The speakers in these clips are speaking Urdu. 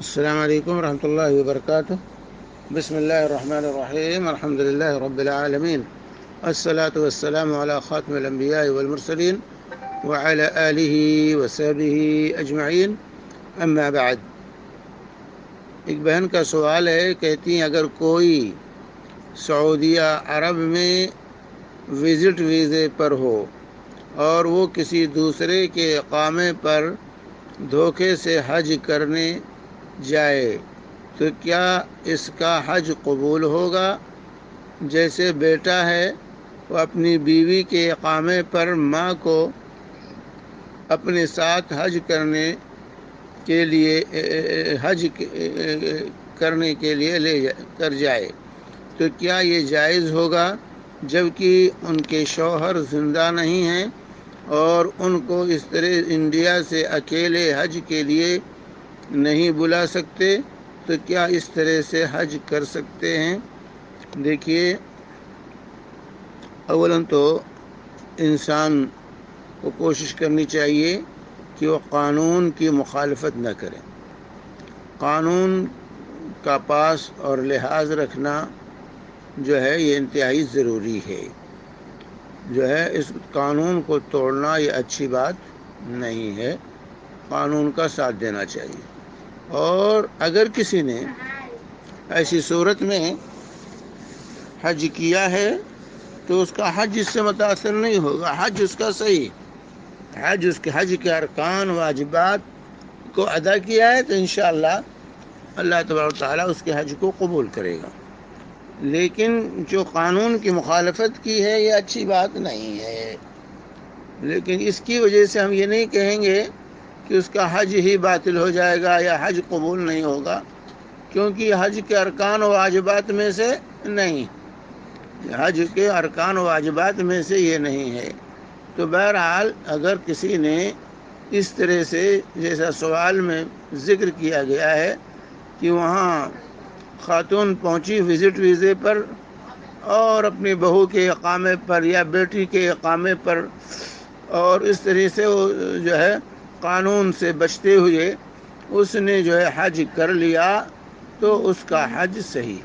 السلام علیکم ورحمۃ اللہ وبرکاتہ۔ بسم اللہ الرحمن الرحیم، الحمد للہ رب العالمین، الصلاۃ والسلام علی خاتم الانبیاء والمرسلین وعلی آلہ وصحبہ اجمعین، اما بعد۔ ایک بہن کا سوال ہے، کہتی ہیں اگر کوئی سعودیہ عرب میں وزٹ ویزے پر ہو اور وہ کسی دوسرے کے اقامے پر دھوکے سے حج کرنے جائے تو کیا اس کا حج قبول ہوگا؟ جیسے بیٹا ہے، وہ اپنی بیوی کے اقامے پر ماں کو اپنے ساتھ حج کرنے کے لیے لے کر جائے تو کیا یہ جائز ہوگا، جبکہ ان کے شوہر زندہ نہیں ہیں اور ان کو اس طرح انڈیا سے اکیلے حج کے لیے نہیں بلا سکتے، تو کیا اس طرح سے حج کر سکتے ہیں؟ دیکھیے، اولاً تو انسان کو کوشش کرنی چاہیے کہ وہ قانون کی مخالفت نہ کرے۔ قانون کا پاس اور لحاظ رکھنا جو ہے یہ انتہائی ضروری ہے۔ جو ہے اس قانون کو توڑنا یہ اچھی بات نہیں ہے، قانون کا ساتھ دینا چاہیے۔ اور اگر کسی نے ایسی صورت میں حج کیا ہے تو اس کا حج اس سے متاثر نہیں ہوگا، حج اس کا صحیح، حج کے ارکان واجبات کو ادا کیا ہے تو انشاءاللہ اللہ تبارک و تعالیٰ اس کے حج کو قبول کرے گا۔ لیکن جو قانون کی مخالفت کی ہے یہ اچھی بات نہیں ہے، لیکن اس کی وجہ سے ہم یہ نہیں کہیں گے کہ اس کا حج ہی باطل ہو جائے گا یا حج قبول نہیں ہوگا، کیونکہ حج کے ارکان و واجبات میں سے نہیں، حج کے ارکان و واجبات میں سے یہ نہیں ہے۔ تو بہرحال اگر کسی نے اس طرح سے جیسا سوال میں ذکر کیا گیا ہے کہ وہاں خاتون پہنچی وزٹ ویزے پر اور اپنی بہو کے اقامے پر یا بیٹی کے اقامے پر، اور اس طرح سے وہ جو ہے قانون سے بچتے ہوئے اس نے جو ہے حج کر لیا تو اس کا حج صحیح،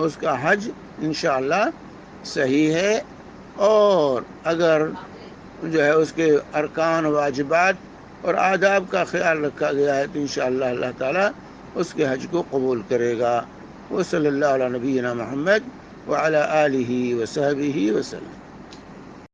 اس کا حج انشاءاللہ صحیح ہے۔ اور اگر جو ہے اس کے ارکان واجبات اور آداب کا خیال رکھا گیا ہے تو انشاءاللہ اللہ تعالیٰ اس کے حج کو قبول کرے گا۔ وصلی اللہ علی نبینا محمد وعلی آلہ وصحبہ وسلم۔